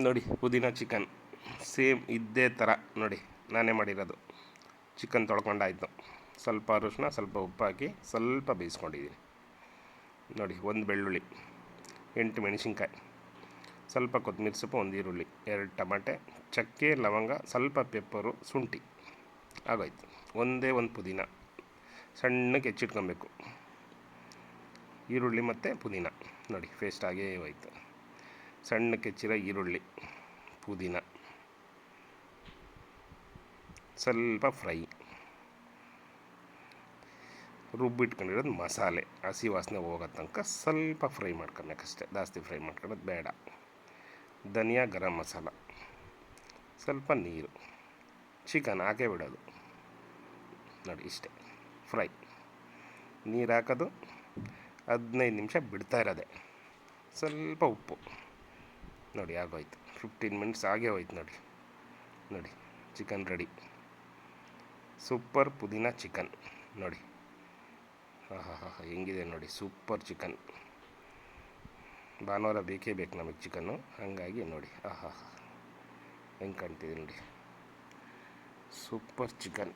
ನೋಡಿ ಪುದೀನ chicken same ಇದ್ದೇ ಥರ ನೋಡಿ ನಾನೇ ಮಾಡಿರೋದು. ಚಿಕನ್ ತೊಳ್ಕೊಂಡಾಯಿತು, ಸ್ವಲ್ಪ ಅರಿಶಿನ ಸ್ವಲ್ಪ ಉಪ್ಪು ಹಾಕಿ ಸ್ವಲ್ಪ ಬೇಯಿಸ್ಕೊಂಡಿದ್ದೀನಿ. ನೋಡಿ ಒಂದು ಬೆಳ್ಳುಳ್ಳಿ, 8 ಮೆಣಸಿನ್ಕಾಯಿ, ಸ್ವಲ್ಪ ಕೊತ್ತಂಬರಿ ಸೊಪ್ಪು, ಒಂದು ಈರುಳ್ಳಿ, 2 ಟಮಾಟೆ, ಚಕ್ಕೆ ಲವಂಗ, ಸ್ವಲ್ಪ ಪೆಪ್ಪರು, ಶುಂಠಿ ಆಗೋಯ್ತು. ಒಂದೇ ಒಂದು ಪುದೀನ ಸಣ್ಣಕ್ಕೆ ಹೆಚ್ಚಿಟ್ಕೊಬೇಕು. ಈರುಳ್ಳಿ ಮತ್ತು ಪುದೀನ ನೋಡಿ ಪೇಸ್ಟ್ ಆಗೇ ಹೋಯ್ತು. ಸಣ್ಣಕ್ಕೆ ಹೆಚ್ಚಿರೋ ಈರುಳ್ಳಿ, ಪುದೀನ ಸ್ವಲ್ಪ ಫ್ರೈ, ರುಬ್ಬಿಟ್ಕೊಂಡಿರೋದು ಮಸಾಲೆ ಹಸಿ ವಾಸನೆ ಹೋಗೋ ತನಕ ಸ್ವಲ್ಪ ಫ್ರೈ ಮಾಡ್ಕೊಬೇಕಷ್ಟೆ, ಜಾಸ್ತಿ ಫ್ರೈ ಮಾಡ್ಕೊಳ್ಳೋದು ಬೇಡ. ಧನಿಯಾ ಗರಂ ಮಸಾಲ, ಸ್ವಲ್ಪ ನೀರು, ಚಿಕನ್ ಹಾಕೇ ಬಿಡೋದು ನೋಡಿ ಇಷ್ಟೇ. ಫ್ರೈ ನೀರು ಹಾಕೋದು, 15 ನಿಮಿಷ ಬಿಡ್ತಾ ಇರೋದೆ, ಸ್ವಲ್ಪ ಉಪ್ಪು ನೋಡಿ ಆಗೋಯ್ತು. 15 ಮಿನಿಟ್ಸ್ ಆಗೇ ಹೋಯ್ತು ನೋಡಿ. ನೋಡಿ ಚಿಕನ್ ರೆಡಿ, ಸೂಪರ್ ಪುದೀನ ಚಿಕನ್ ನೋಡಿ. ಹೆಂಗಿದೆ ನೋಡಿ, ಸೂಪರ್ ಚಿಕನ್. ಭಾನುವಾರ ಬೇಕೇ ಬೇಕು ನಮಗೆ ಚಿಕನ್ನು, ಹಾಗಾಗಿ ನೋಡಿ ಹೆಂಗೆ ಕಾಣ್ತಿದೆ ನೋಡಿ, ಸೂಪರ್ ಚಿಕನ್.